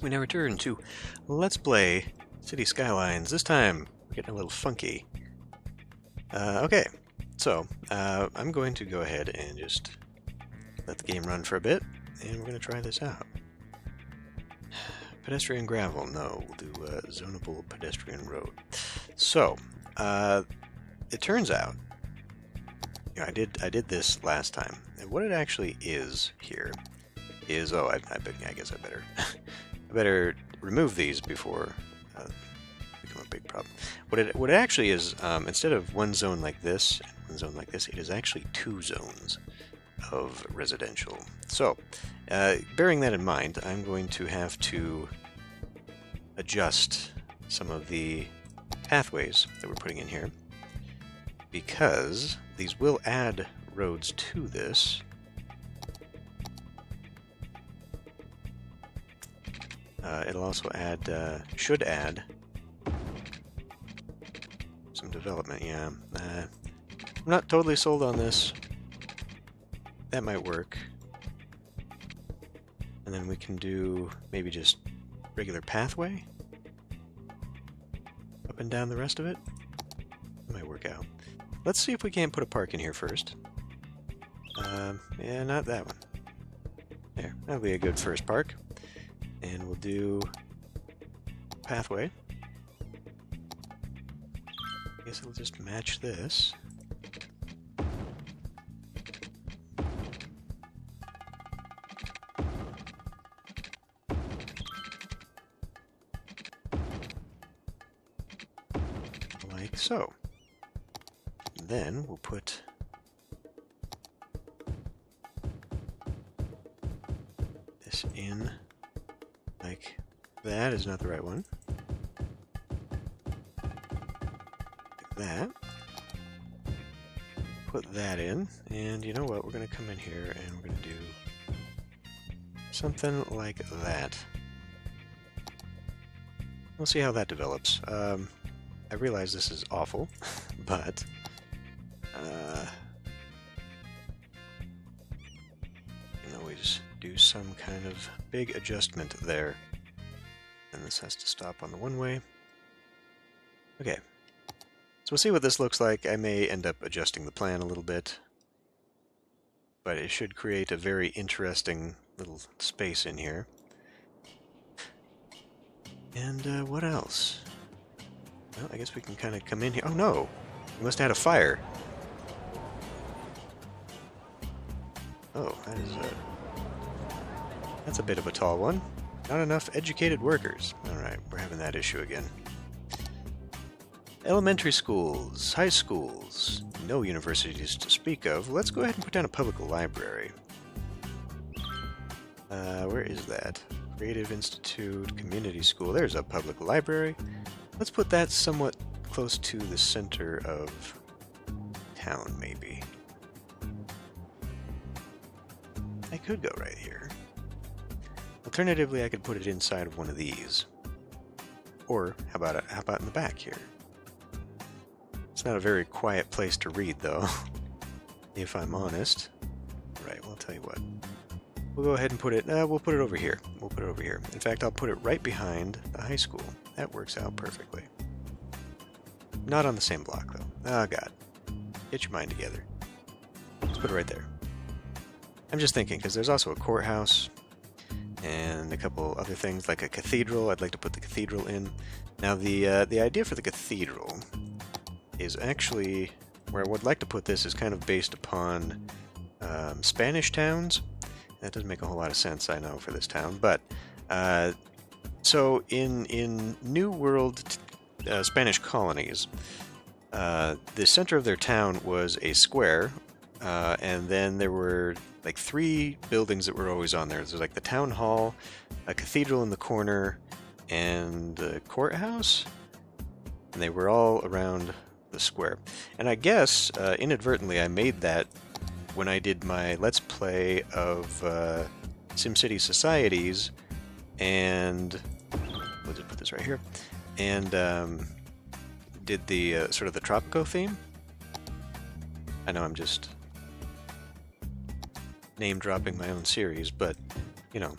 we now return to Let's Play City Skylines. This time, we're getting a little funky. Okay, so I'm going to go ahead and just let the game run for a bit, and we're going to try this out. Pedestrian gravel, no, we'll do zonable pedestrian road. So, it turns out, you know, I did this last time, and what it actually is here is, I guess I better I better remove these before become a big problem. What it actually is, instead of one zone like this and one zone like this, it is actually two zones of residential. So, bearing that in mind, I'm going to have to adjust some of the pathways that we're putting in here, because these will add roads to this. It'll also add, should add some development, yeah. I'm not totally sold on this. That might work. And then we can do maybe just regular pathway up and down the rest of it. That might work out. Let's see if we can't put a park in here first. Yeah, not that one. There, that'll be a good first park. And we'll do pathway. I guess it'll just match this. Like so. Then we'll put this in. Like that is not the right one. Like that. Put that in, and you know what? We're going to come in here and we're going to do something like that. We'll see how that develops. I realize this is awful, but you can always do some kind of big adjustment there. And this has to stop on the one way. Okay. So we'll see what this looks like. I may end up adjusting the plan a little bit, but it should create a very interesting little space in here. And what else? Well, I guess we can kind of come in here. Oh no! We must have had a fire. Oh, that's a bit of a tall one. Not enough educated workers. Alright, we're having that issue again. Elementary schools, high schools, no universities to speak of. Let's go ahead and put down a public library. Where is that? Creative Institute, Community School. There's a public library. Let's put that somewhat close to the center of town, maybe. I could go right here. Alternatively, I could put it inside of one of these. Or, how about in the back here? It's not a very quiet place to read, though, if I'm honest. Right, well, I'll tell you what. We'll go ahead and put it, we'll put it over here. We'll put it over here. In fact, I'll put it right behind the high school. That works out perfectly. Not on the same block, though. Oh, God. Get your mind together. Let's put it right there. I'm just thinking, because there's also a courthouse, and a couple other things, like a cathedral. I'd like to put the cathedral in. Now, the idea for the cathedral is actually, where I would like to put this is kind of based upon Spanish towns. That doesn't make a whole lot of sense, I know, for this town, but so in New World Spanish colonies, the center of their town was a square, and then there were like three buildings that were always on there. There's like the town hall, a cathedral in the corner, and the courthouse, and they were all around the square. And I guess inadvertently I made that when I did my Let's Play of SimCity Societies, and we'll just put this right here, and did the sort of the Tropico theme. I know I'm just name dropping my own series, but you know,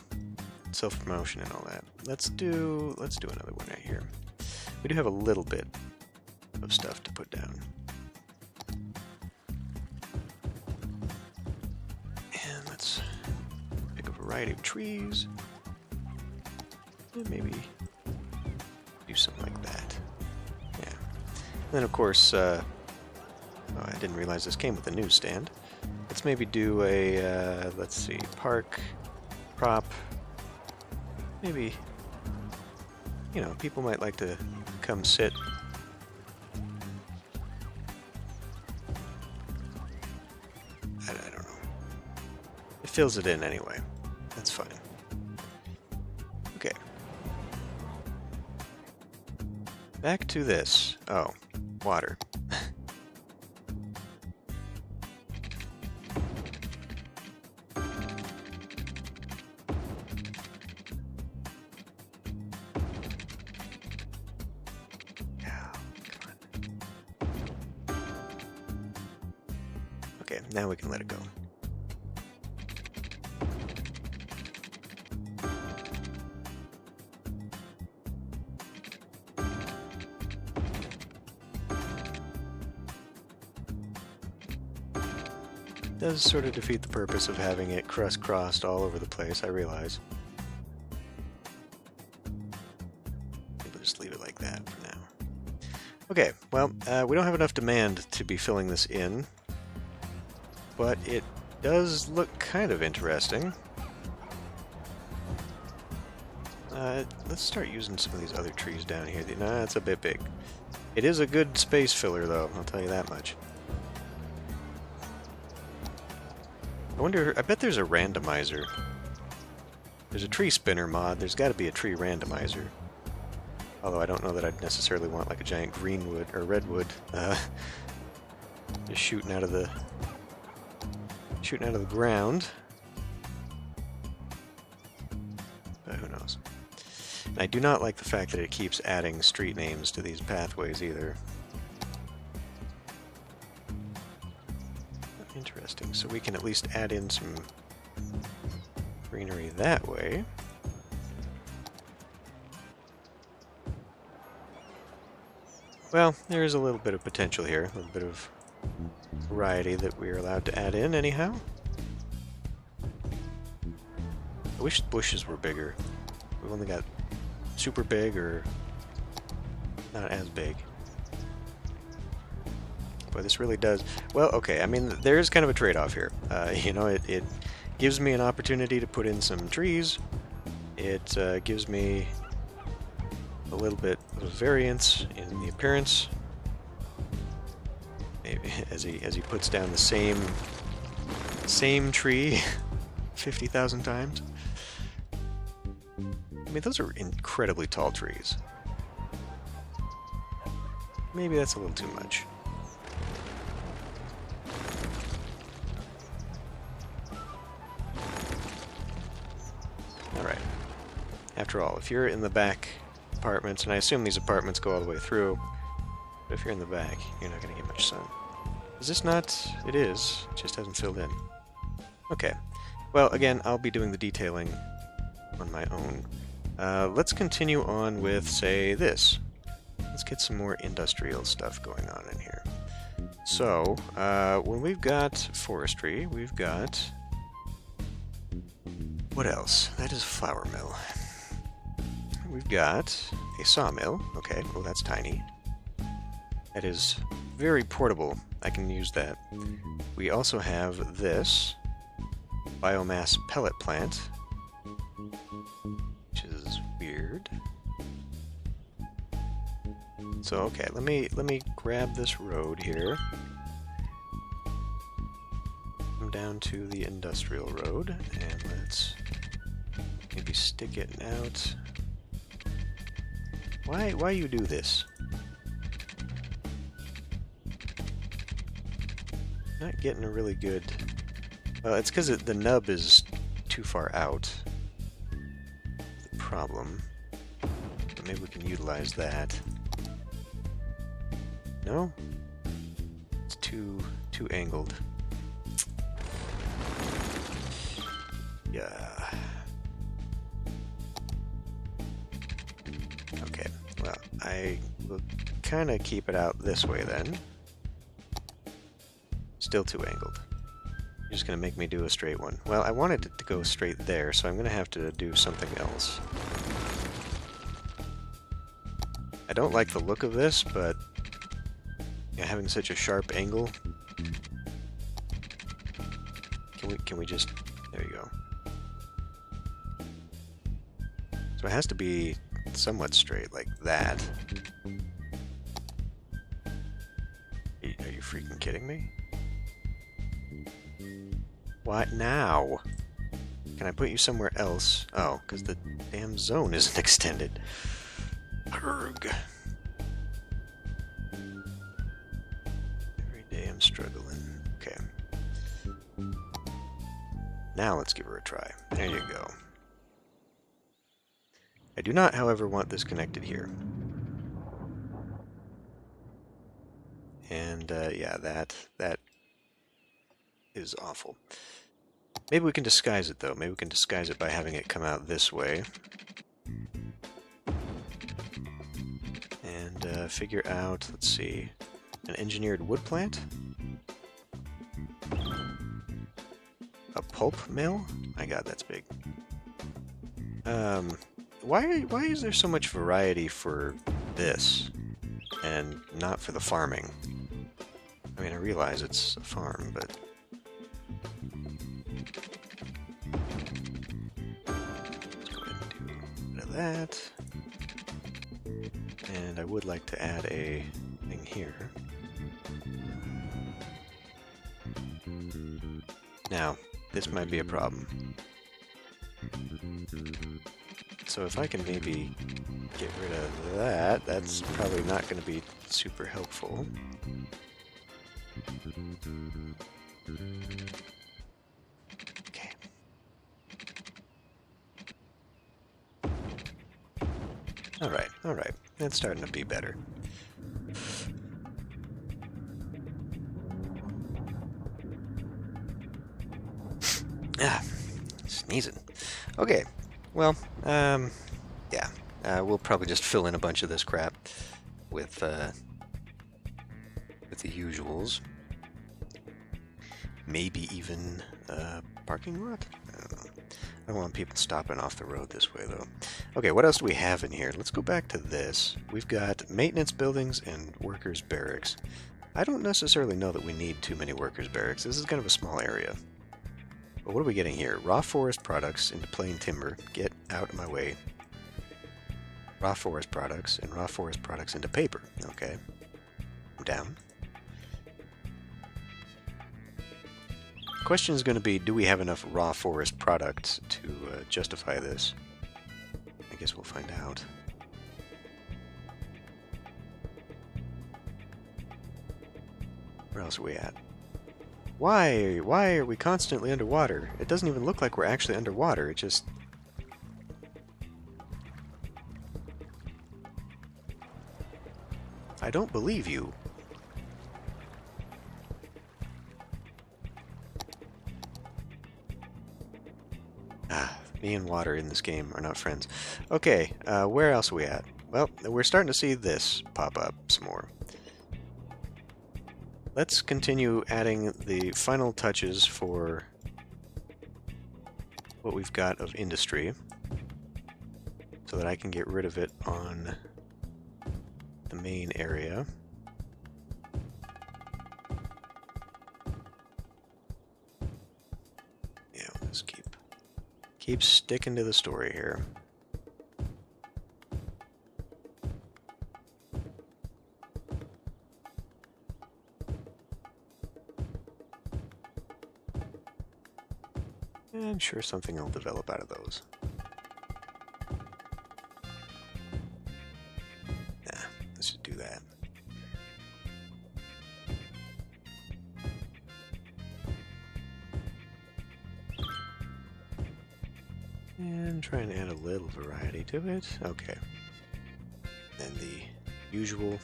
self-promotion and all that. Let's do another one right here. We do have a little bit of stuff to put down. And let's pick a variety of trees. And maybe do something like that. Yeah. And then of course, oh, I didn't realize this came with a newsstand. Let's maybe do a, let's see, park, prop. Maybe, you know, people might like to come sit. I don't know. It fills it in anyway. That's fine. Okay. Back to this. Oh, water. Okay, now we can let it go. Does sort of defeat the purpose of having it crisscrossed all over the place, I realize. We'll just leave it like that for now. Okay, well, we don't have enough demand to be filling this in, but it does look kind of interesting. Let's start using some of these other trees down here. Nah, it's a bit big. It is a good space filler, though, I'll tell you that much. I wonder, I bet there's a randomizer. There's a tree spinner mod, there's got to be a tree randomizer. Although I don't know that I'd necessarily want like a giant greenwood or redwood just shooting out of the ground. But who knows. And I do not like the fact that it keeps adding street names to these pathways either. Interesting. So we can at least add in some greenery that way. Well, there is a little bit of potential here, a little bit of variety that we are allowed to add in anyhow. I wish the bushes were bigger. We've only got super big or not as big. Boy, this really does... Well, okay, I mean, there is kind of a trade-off here. You know, it gives me an opportunity to put in some trees. It gives me a little bit of variance in the appearance. Maybe as he puts down the same tree 50,000 times. I mean, those are incredibly tall trees. Maybe that's a little too much. Alright. After all, if you're in the back apartments, and I assume these apartments go all the way through, but if you're in the back, you're not going to get much sun. Is this not? It is. It just hasn't filled in. Okay. Well, again, I'll be doing the detailing on my own. Let's continue on with, say, this. Let's get some more industrial stuff going on in here. So, when we've got forestry, we've got... What else? That is a flour mill. We've got a sawmill. Okay, well that's tiny. That is very portable. I can use that. We also have this biomass pellet plant, which is weird. So okay, let me grab this road here. Come down to the industrial road, and let's maybe stick it out. Why you do this? Not getting a really good... Well, it's because the nub is too far out. The problem. But maybe we can utilize that. No? It's too angled. Okay, well, I will kind of keep it out this way then. Still too angled. You're just going to make me do a straight one. Well, I wanted it to go straight there, so I'm going to have to do something else. I don't like the look of this, but having such a sharp angle... Can we just... There you go. So it has to be somewhat straight, like that. Are you freaking kidding me? What now? Can I put you somewhere else? Oh, because the damn zone isn't extended. Arrgh. Every day I'm struggling. Okay. Now let's give her a try. There you go. I do not, however, want this connected here. And, yeah, that is awful. Maybe we can disguise it, though. Maybe we can disguise it by having it come out this way. And figure out, let's see, an engineered wood plant? A pulp mill? My god, that's big. Why is there so much variety for this and not for the farming? I mean, I realize it's a farm, but... Let's go ahead and do a bit of that. And I would like to add a thing here. Now, this might be a problem. So if I can maybe get rid of that, that's probably not going to be super helpful. Okay. Alright. That's starting to be better. Sneezing. Okay, well, yeah, we'll probably just fill in a bunch of this crap with the usuals. Maybe even a parking lot? I don't know. I don't want people stopping off the road this way, though. Okay, what else do we have in here? Let's go back to this. We've got maintenance buildings and workers' barracks. I don't necessarily know that we need too many workers' barracks. This is kind of a small area. But what are we getting here? Raw forest products into plain timber. Get out of my way. Raw forest products and raw forest products into paper. Okay. I'm down. Question is going to be, do we have enough raw forest products to justify this? I guess we'll find out. Where else are we at? Why are we constantly underwater? It doesn't even look like we're actually underwater. It just... I don't believe you. Me and water in this game are not friends. Okay, where else are we at? Well, we're starting to see this pop up some more. Let's continue adding the final touches for what we've got of industry so that I can get rid of it on the main area. Yeah, let's keep sticking to the story here. I'm sure something will develop out of those. Nah, let's just do that. And try and add a little variety to it. Okay. And the usual.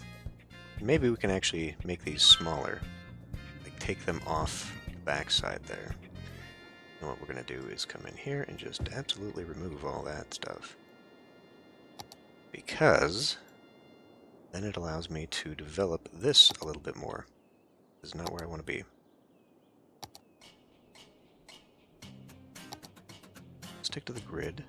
Maybe we can actually make these smaller. Like take them off the backside there. And what we're going to do is come in here and just absolutely remove all that stuff. because then it allows me to develop this a little bit more. This is not where I want to be. Stick to the grid.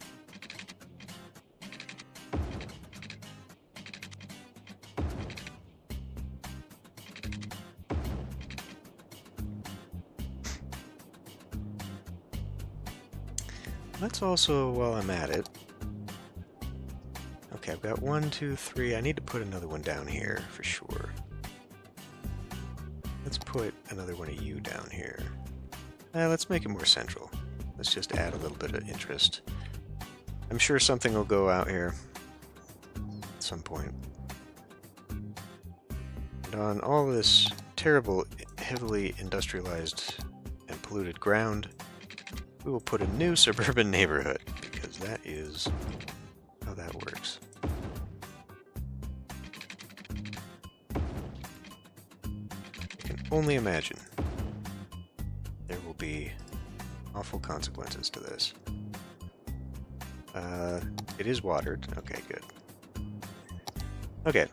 Let's also, while I'm at it, okay, I've got 1, 2, 3. I need to put another one down here for sure. Let's put another one of you down here. Let's make it more central. Let's just add a little bit of interest. I'm sure something will go out here at some point. And on all this terrible, heavily industrialized and polluted ground, we will put a new suburban neighborhood, because that is how that works. I can only imagine there will be awful consequences to this. It is watered. Okay, good. Okay,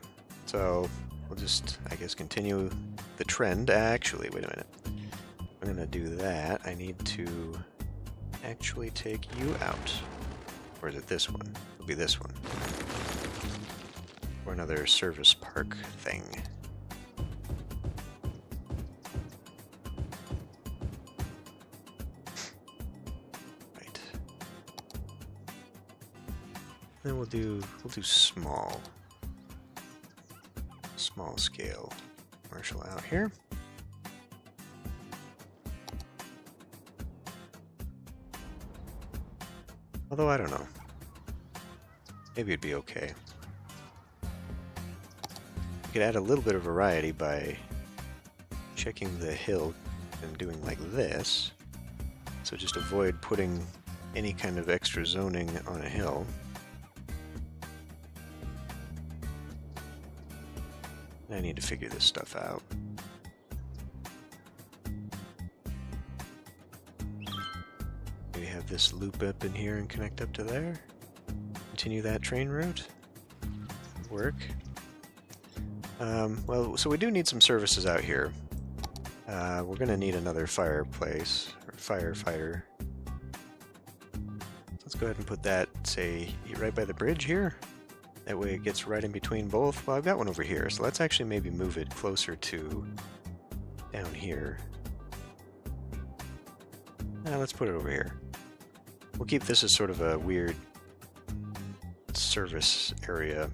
so we'll just, I guess, continue the trend. Actually, wait a minute. I'm going to do that. I need to actually take you out. Or is it this one? It'll be this one. Or another service park thing. Right. Then we'll do small scale commercial out here. Although, I don't know. Maybe it'd be okay. You could add a little bit of variety by checking the hill and doing like this. So just avoid putting any kind of extra zoning on a hill. I need to figure this stuff out. Maybe have this loop up in here and connect up to there. Continue that train route. Work. Well, so we do need some services out here. We're going to need another fireplace, or firefighter. Let's go ahead and put that, say, right by the bridge here. That way it gets right in between both. Well, I've got one over here, so let's actually maybe move it closer to down here. Let's put it over here. We'll keep this as sort of a weird service area.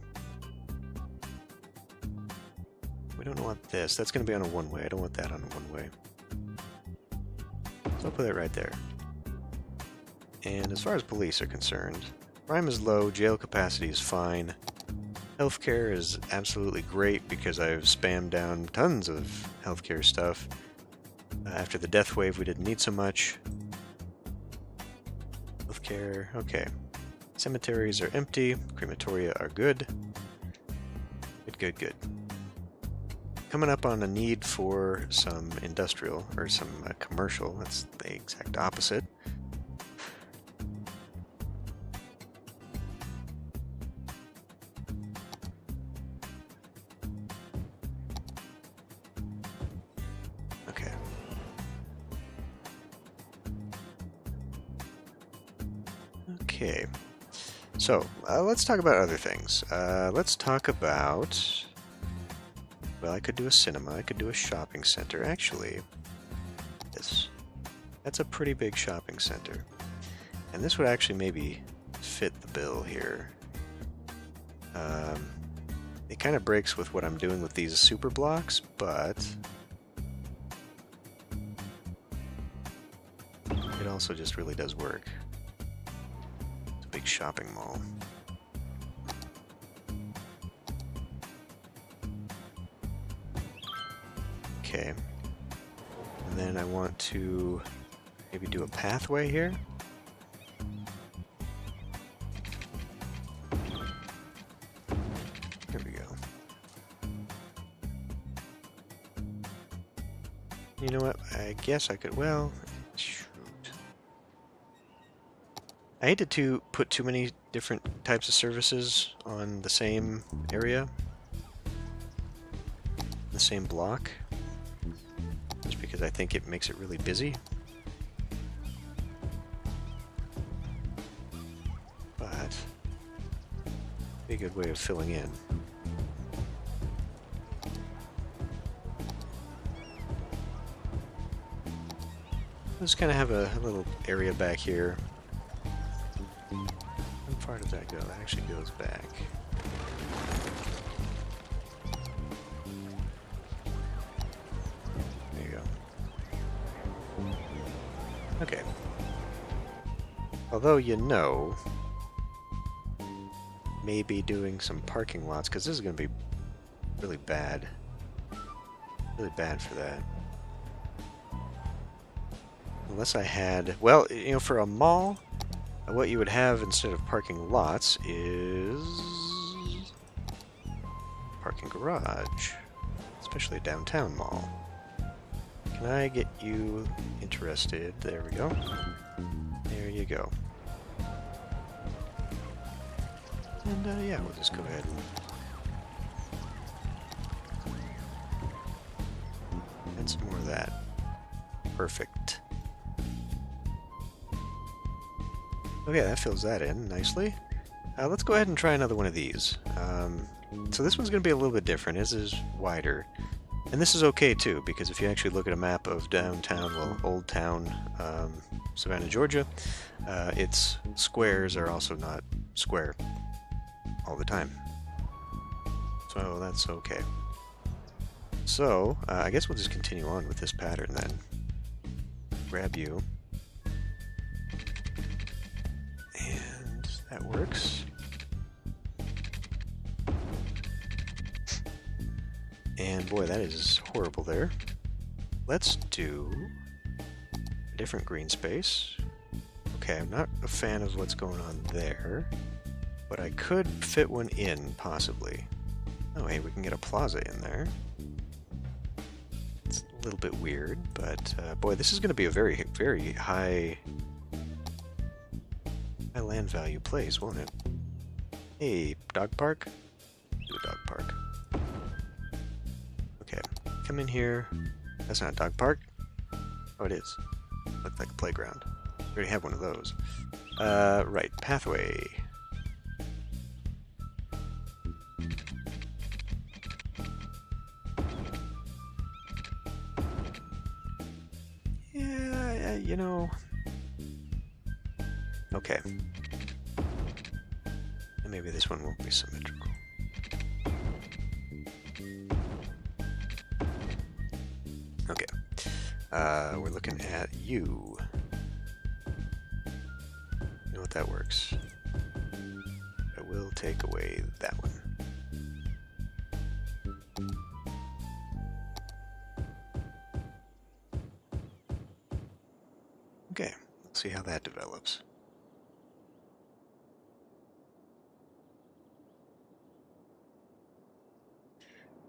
We don't want this. That's going to be on a one-way. I don't want that on a one-way. So I'll put it right there. And as far as police are concerned, crime is low, jail capacity is fine. Healthcare is absolutely great because I've spammed down tons of healthcare stuff. After the death wave, we didn't need so much. Healthcare, okay. Cemeteries are empty. Crematoria are good. Good. Coming up on a need for some industrial, or some commercial. That's the exact opposite. Okay, so let's talk about other things. Let's talk about, well, I could do a cinema, I could do a shopping center. Actually, that's a pretty big shopping center. And this would actually maybe fit the bill here. It kind of breaks with what I'm doing with these super blocks, but it also just really does work. Big shopping mall. Okay. And then I want to maybe do a pathway here. There we go. You know what? I guess I could, well, shoot. I hate to put too many different types of services on the same area, the same block, just because I think it makes it really busy. But be a good way of filling in. Let's kind of have a little area back here. How far does that go? That actually goes back. There you go. Okay. Although, you know, maybe doing some parking lots, because this is going to be really bad. Really bad for that. Unless I had, well, you know, for a mall, what you would have instead of parking lots is parking garage, especially a downtown mall. Can I get you interested? There we go. There you go. And yeah, we'll just go ahead and add some more of that. Perfect. Okay, that fills that in nicely. Let's go ahead and try another one of these. So this one's going to be a little bit different. This is wider. And this is okay too, because if you actually look at a map of downtown, well, Old Town, Savannah, Georgia, its squares are also not square all the time. So that's okay. So, I guess we'll just continue on with this pattern then. Grab you. And that works. And boy, that is horrible there. Let's do a different green space. Okay, I'm not a fan of what's going on there, but I could fit one in, possibly. Oh, hey, we can get a plaza in there. It's a little bit weird, but boy, this is going to be a very, very high land value place, won't it? Hey, dog park? Do a dog park. Okay, come in here. That's not a dog park. Oh, it is. Looks like a playground. We already have one of those. Right, pathway. Yeah, you know. Okay. And maybe this one won't be symmetrical. Okay. We're looking at you. You know what, that works. I will take away that one. Okay, let's see how that develops.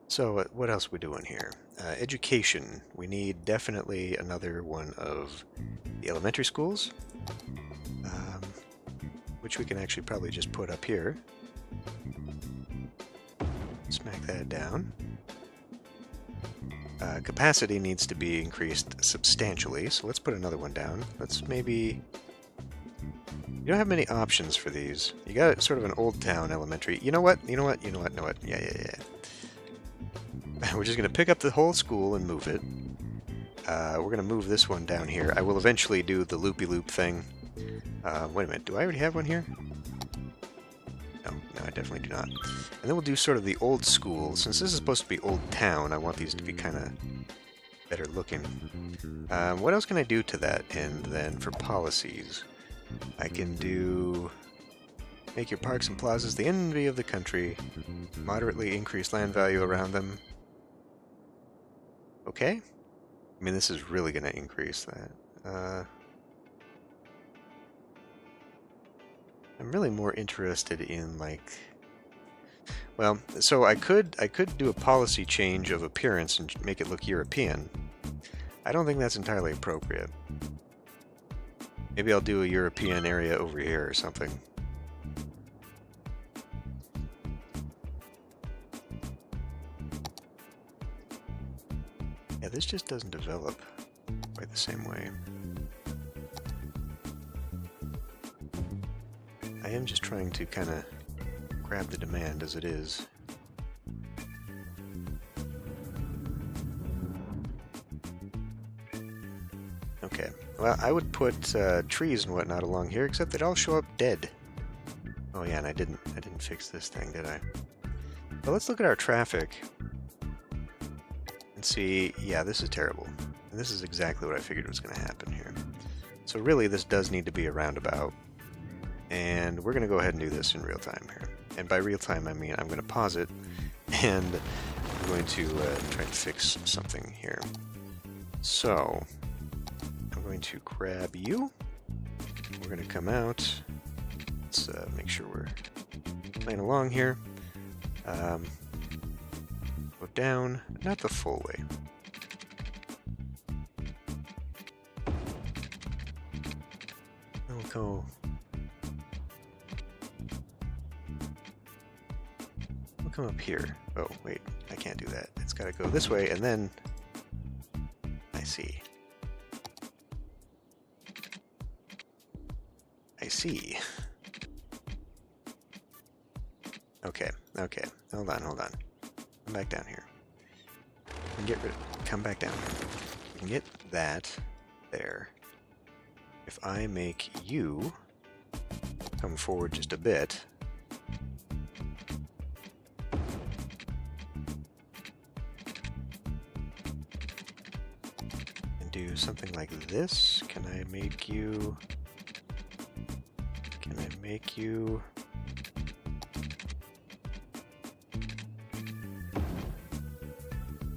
So, what else are we doing here? Education. We need definitely another one of the elementary schools, which we can actually probably just put up here. Smack that down. Capacity needs to be increased substantially, so let's put another one down. Let's maybe... You don't have many options for these. You got sort of an old town elementary. You know what? You know what? You know what? You know what? Yeah. We're just going to pick up the whole school and move it. We're going to move this one down here. I will eventually do the loopy-loop thing. Wait a minute. Do I already have one here? No, I definitely do not. And then we'll do sort of the old school. Since this is supposed to be old town, I want these to be kind of better looking. What else can I do to that end then for policies? I can do... Make your parks and plazas the envy of the country. Moderately increase land value around them. Okay. I mean, this is really going to increase that. I'm really more interested in, like... Well, so I could do a policy change of appearance and make it look European. I don't think that's entirely appropriate. Maybe I'll do a European area over here or something. Yeah, this just doesn't develop quite the same way. I am just trying to kind of grab the demand as it is. Okay, well, I would put trees and whatnot along here, except they'd all show up dead. Oh yeah, and I didn't fix this thing, did I? Well, let's look at our traffic and see. Yeah, this is terrible. And this is exactly what I figured was going to happen here. So really, this does need to be a roundabout. And we're going to go ahead and do this in real time here. And by real time, I mean I'm going to pause it, and I'm going to try to fix something here. So I'm going to grab you. We're going to come out. Let's make sure we're playing along here. Go down, not the full way. We'll go. We'll come up here. Oh, wait, I can't do that. It's got to go this way, and then I see. I see. Okay, okay. Hold on. Come back down here. And get rid of, come back down here. We can get that there. If I make you come forward just a bit, and do something like this, can I make you?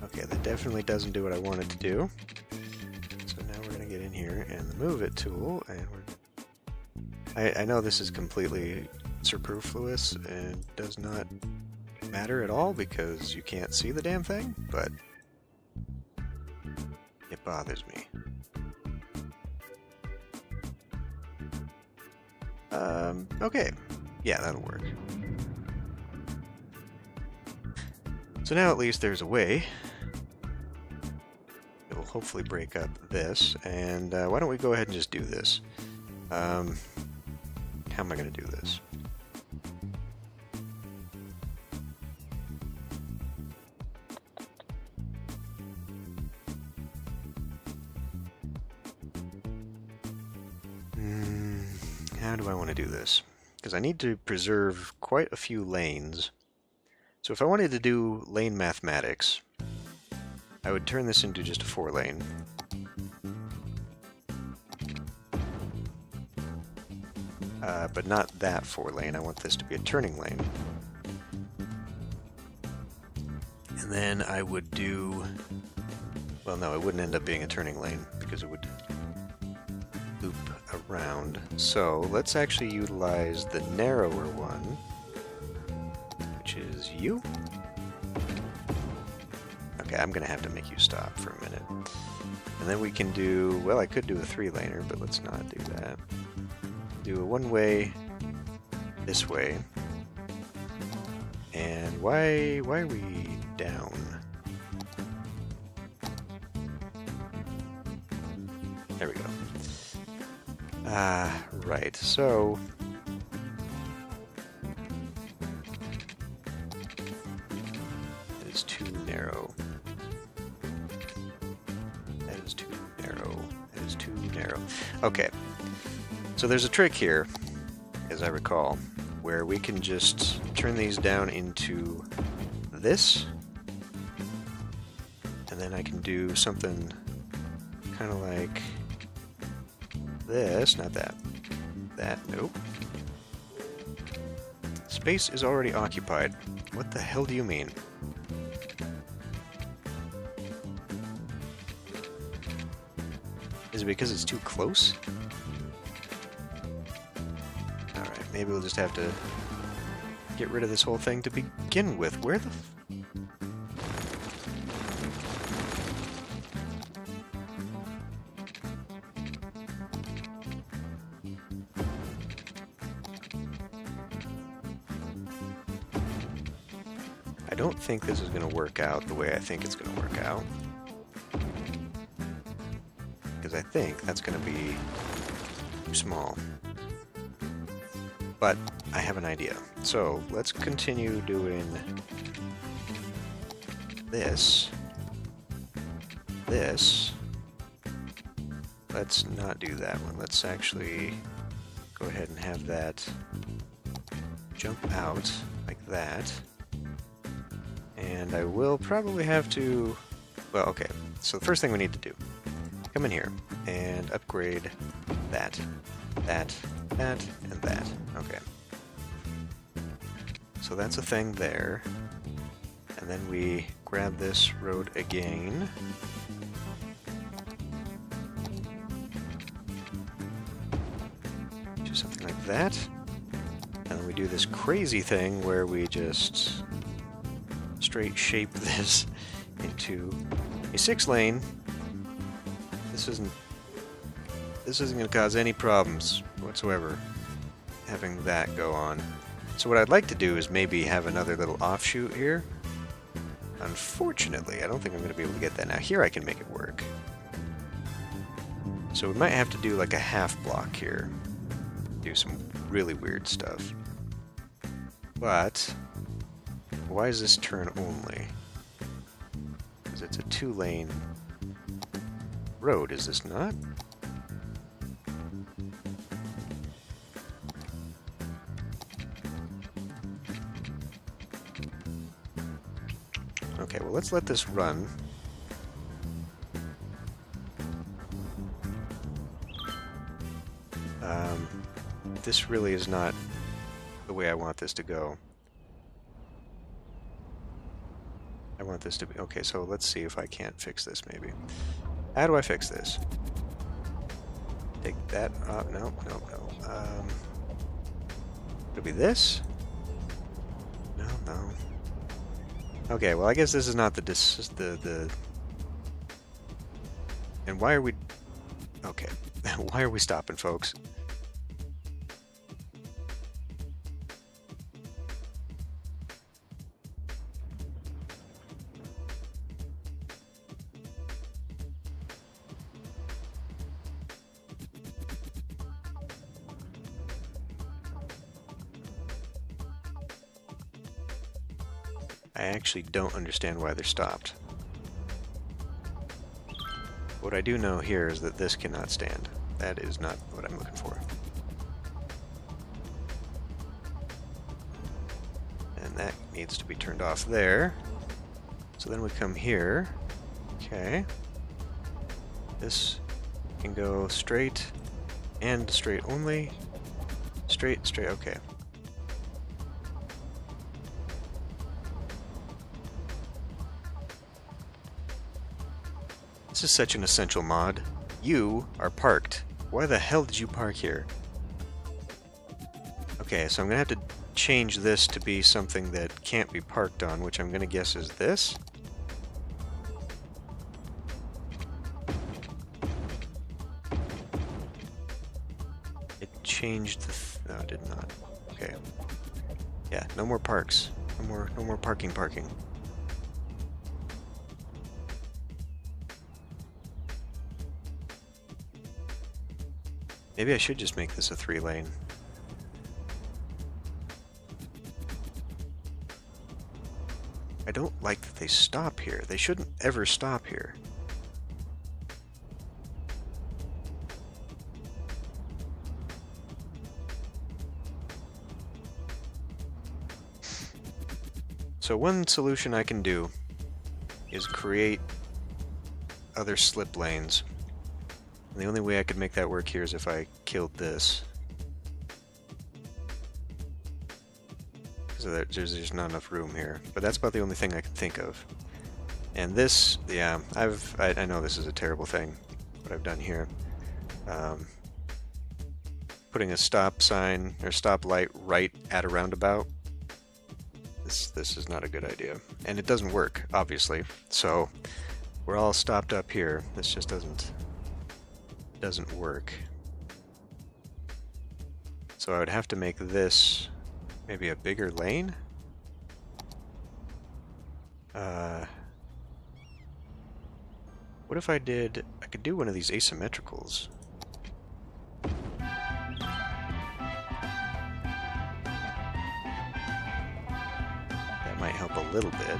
Okay, that definitely doesn't do what I wanted to do. So now we're going to get in here and the Move It tool, and I know this is completely superfluous and does not matter at all because you can't see the damn thing, but it bothers me. Okay. Yeah, that'll work. So now at least there's a way. It will hopefully break up this, and why don't we go ahead and just do this? How am I going to do this? How do I want to do this? Because I need to preserve quite a few lanes. So if I wanted to do lane mathematics, I would turn this into just a 4-lane. But not that 4-lane. I want this to be a turning lane. And then I would do... Well, no, it wouldn't end up being a turning lane because it would loop around. So let's actually utilize the narrower one, which is you. Okay, I'm gonna have to make you stop for a minute. And then we can do, well, I could do a 3-laner, but let's not do that. Do a 1-way this way. And why are we down? There we go. Right, so that is too narrow. That is too narrow. That is too narrow. Okay, so there's a trick here, as I recall, where we can just turn these down into this, and then I can do something kind of like this, not that. That, nope. Space is already occupied. What the hell do you mean? Is it because it's too close? Alright, maybe we'll just have to get rid of this whole thing to begin with. Where the I don't think this is going to work out the way I think it's going to work out. Because I think that's going to be too small. But I have an idea. So let's continue doing this. This. Let's not do that one. Let's actually go ahead and have that jump out like that. And I will probably have to... Well, okay. So the first thing we need to do, come in here and upgrade that, that, that, and that. Okay. So that's a thing there. And then we grab this road again. Do something like that. And then we do this crazy thing where we just straight shape this into a 6-lane. This isn't going to cause any problems whatsoever, having that go on. So what I'd like to do is maybe have another little offshoot here. Unfortunately, I don't think I'm going to be able to get that. Now here I can make it work. So we might have to do like a half block here. Do some really weird stuff. But why is this turn only? Because it's a 2-lane road, is this not? Okay, well let's let this run. This really is not the way I want this to go. I want this to be... Okay, so let's see if I can't fix this, maybe. How do I fix this? Take that up. No, no, no. It'll be this? No, no. Okay, well, I guess this is not the... And why are we... Okay. Why are we stopping, folks? I actually don't understand why they're stopped. What I do know here is that this cannot stand. That is not what I'm looking for. And that needs to be turned off there. So then we come here. Okay. This can go straight and straight only. Straight, straight, okay. This is such an essential mod. You are parked. Why the hell did you park here? Okay, so I'm gonna have to change this to be something that can't be parked on, which I'm gonna guess is this. It changed the... No, it did not. Okay. Yeah, no more parks. No more parking. Maybe I should just make this a 3-lane. I don't like that they stop here. They shouldn't ever stop here. So one solution I can do is create other slip lanes. And the only way I could make that work here is if I killed this. So there's just not enough room here. But that's about the only thing I can think of. And this, yeah, I know this is a terrible thing, what I've done here. Putting a stop sign, or stop light right at a roundabout. This is not a good idea. And it doesn't work, obviously. So we're all stopped up here. This just doesn't work. So I would have to make this maybe a bigger lane? What if I did... I could do one of these asymmetricals. That might help a little bit.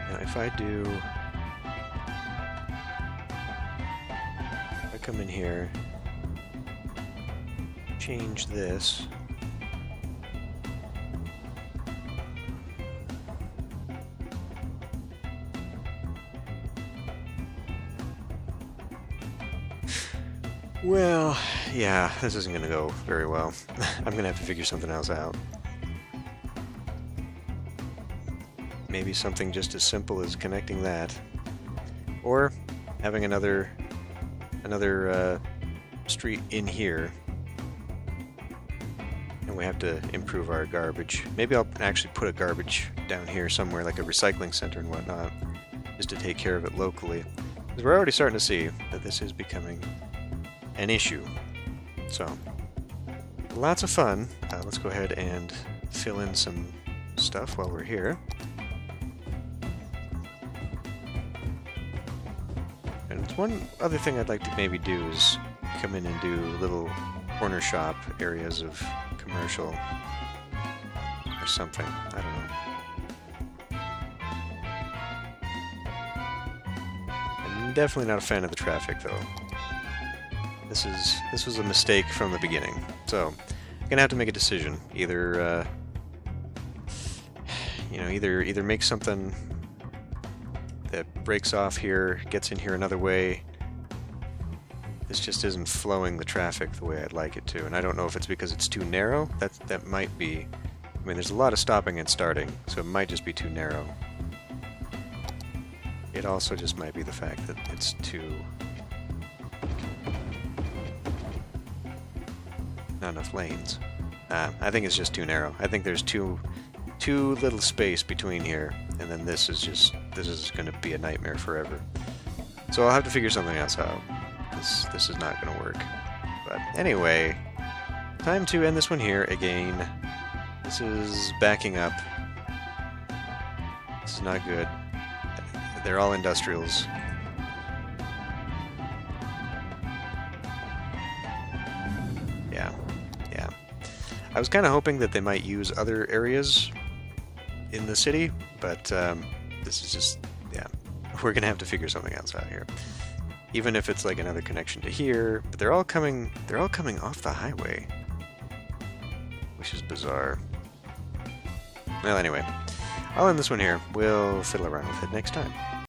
Now if I do... If I come in here, change this... Well, yeah, this isn't going to go very well. I'm going to have to figure something else out. Maybe something just as simple as connecting that. Or having another street in here. And we have to improve our garbage. Maybe I'll actually put a garbage down here somewhere, like a recycling center and whatnot, just to take care of it locally. Because we're already starting to see that this is becoming an issue. So, lots of fun. Let's go ahead and fill in some stuff while we're here. And one other thing I'd like to maybe do is come in and do little corner shop areas of commercial or something. I don't know. I'm definitely not a fan of the traffic, though. This was a mistake from the beginning, so I'm gonna have to make a decision. Either either make something that breaks off here, gets in here another way. This just isn't flowing the traffic the way I'd like it to, and I don't know if it's because it's too narrow. That might be. I mean, there's a lot of stopping and starting, so it might just be too narrow. It also just might be the fact that it's too. Not enough lanes. I think it's just too narrow. I think there's too little space between here, and then this is going to be a nightmare forever. So I'll have to figure something else out. This is not going to work. But anyway, time to end this one here again. This is backing up. This is not good. They're all industrials. I was kind of hoping that they might use other areas in the city, but this is just, yeah, we're going to have to figure something else out here. Even if it's like another connection to here, but they're all coming off the highway, which is bizarre. Well, anyway, I'll end this one here. We'll fiddle around with it next time.